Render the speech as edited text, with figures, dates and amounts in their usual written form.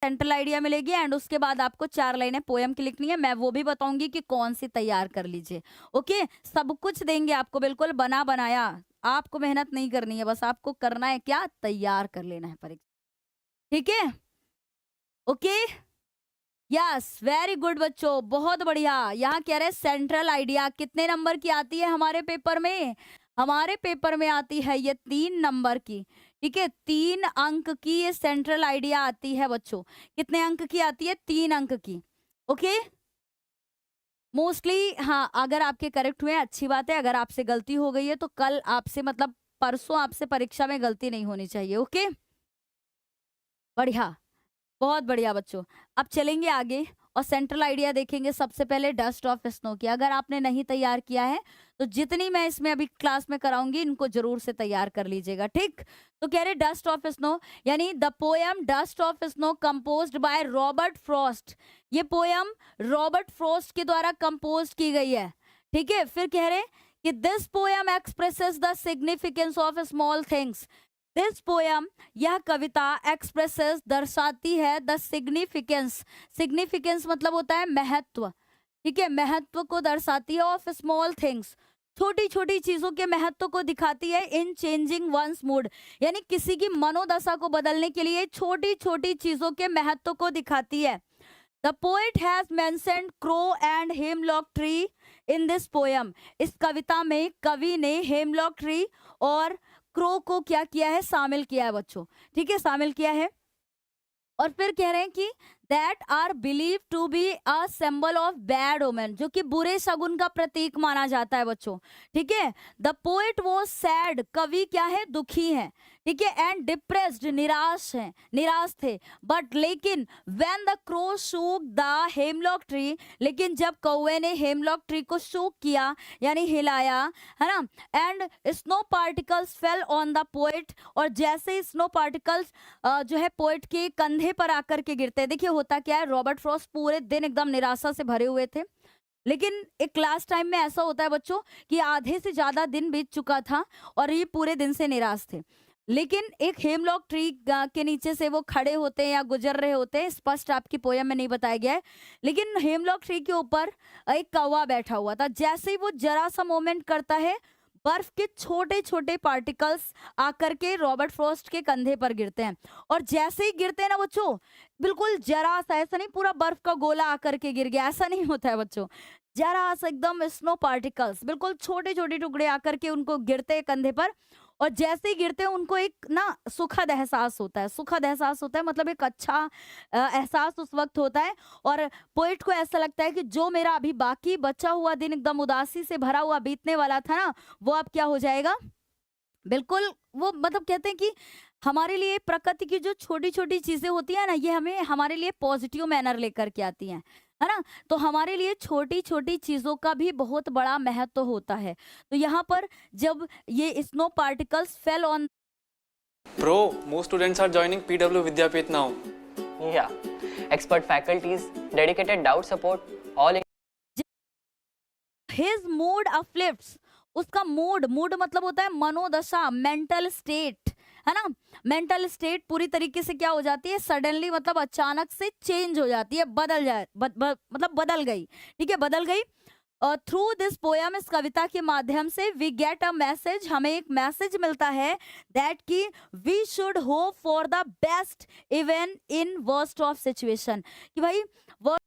Central idea मिलेगी and उसके बाद आपको 4 लाइनें पोयम की लिखनी है। मैं वो भी बताऊंगी कि कौन सी तैयार कर लीजिए। ओके, सब कुछ देंगे आपको, बिल्कुल बना बनाया। आपको मेहनत नहीं करनी है, बस आपको करना है क्या, तैयार कर लेना है परीक्षा। ठीक है, ओके, यस, वेरी गुड बच्चों, बहुत बढ़िया। यहाँ कह रहे सेंट्रल आइडिया कितने नंबर की आती है हमारे पेपर में? हमारे पेपर में आती है ये 3 नंबर की। ठीक है, 3 अंक की ये सेंट्रल आइडिया आती है बच्चों। कितने अंक की आती है? 3 अंक की। ओके, मोस्टली हाँ, अगर आपके करेक्ट हुए अच्छी बात है, अगर आपसे गलती हो गई है तो कल आपसे मतलब परसों आपसे परीक्षा में गलती नहीं होनी चाहिए। ओके, बढ़िया, बहुत बढ़िया बच्चों। अब चलेंगे आगे और सेंट्रल आइडिया देखेंगे। सबसे पहले डस्ट ऑफ स्नो की, अगर आपने नहीं तैयार किया है तो जितनी मैं इसमें अभी क्लास में कराऊंगी इनको जरूर से तैयार कर लीजिएगा। ठीक, तो कह रहे डस्ट ऑफ स्नो, यानी the poem dust of snow composed by Robert Frost. ये पोयम रॉबर्ट फ्रॉस्ट के द्वारा कंपोज की गई है। ठीक है, फिर कह रहे कि this poem expresses the significance of small things. This poem, यह कविता एक्सप्रेसेस दर्शाती है द सिग्निफिकेंस। सिग्निफिकेंस मतलब होता है महत्व। ठीक है, महत्व को दर्शाती है ऑफ स्मॉल थिंग्स, छोटी छोटी चीजों के महत्व को दिखाती है इन चेंजिंग वंस मूड, यानी किसी की मनोदशा को बदलने के लिए छोटी छोटी चीजों के महत्व को दिखाती है। The poet has mentioned crow and hemlock tree in this poem. इस कविता में कवि ने हेमलॉक ट्री और क्रो को क्या किया है? शामिल किया है बच्चों। ठीक है, शामिल किया है। और फिर कह रहे हैं कि that are believe to be a symbol of bad omen, जो कि बुरे शगुन का प्रतीक माना जाता है बच्चों। ठीक है, द पोएट वो सैड, कवि क्या है? दुखी है। ठीक है, एंड डिप्रेस्ड, निराश है, निराश थे। बट लेकिन when the crow shook the hemlock tree, लेकिन जब कौवे ने हेमलॉक ट्री को शूक किया यानी हिलाया, है ना, and snow particles fell on the poet, और जैसे ही स्नो पार्टिकल्स जो है पोएट के कंधे पर आकर के गिरते हैं। देखिए होता क्या है, रॉबर्ट फ्रॉस्ट पूरे दिन एकदम निराशा से भरे हुए थे, लेकिन एक क्लास टाइम में ऐसा होता है बच्चों कि आधे से ज्यादा दिन बीत चुका था और ये पूरे दिन से निराश थे। लेकिन एक हेमलॉक ट्री के नीचे से वो खड़े होते हैं या गुजर रहे होते हैं, स्पष्ट आपकी पोयम में नहीं बताया गया है, लेकिन हेमलॉक ट्री के ऊपर एक कौवा बैठा हुआ था। जैसे ही वो जरा सा मूवमेंट करता है, बर्फ के छोटे छोटे पार्टिकल्स आकर के रॉबर्ट फ्रॉस्ट के कंधे पर गिरते हैं, और जैसे ही गिरते हैं ना बच्चों, बिल्कुल जरा सा, ऐसा नहीं पूरा बर्फ का गोला आकर के गिर गया, ऐसा नहीं होता है बच्चों। जरा सा एकदम स्नो पार्टिकल्स, बिल्कुल छोटे छोटे टुकड़े आकर के उनको गिरते हैं कंधे पर, और जैसे ही गिरते हैं उनको एक ना सुखद एहसास होता है। सुखद एहसास होता है मतलब एक अच्छा एहसास उस वक्त होता है, और पोइट को ऐसा लगता है कि जो मेरा अभी बाकी बचा हुआ दिन एकदम उदासी से भरा हुआ बीतने वाला था ना, वो अब क्या हो जाएगा, बिल्कुल वो मतलब कहते हैं कि हमारे लिए प्रकृति की जो छोटी छोटी चीजें होती है ना, ये हमें हमारे लिए पॉजिटिव मैनर लेकर के आती हैं, है ना। तो हमारे लिए छोटी छोटी चीजों का भी बहुत बड़ा महत्व होता है। तो यहाँ पर जब ये snow particles fell on, Bro, most students are joining PW Vidyapith now. Yeah, expert faculties, dedicated doubt support, all in his mood uplifts, उसका मूड, मूड मतलब होता है मनोदशा, मेंटल स्टेट, है ना। मेंटल स्टेट पूरी तरीके से क्या हो जाती है, सडनली मतलब अचानक से चेंज हो जाती है, बदल जाए मतलब बदल गई। ठीक है, बदल गई। थ्रू दिस पोयम, इस कविता के माध्यम से वी गेट अ मैसेज, हमें एक मैसेज मिलता है दैट कि we should hope for the best even in worst of situation, कि भाई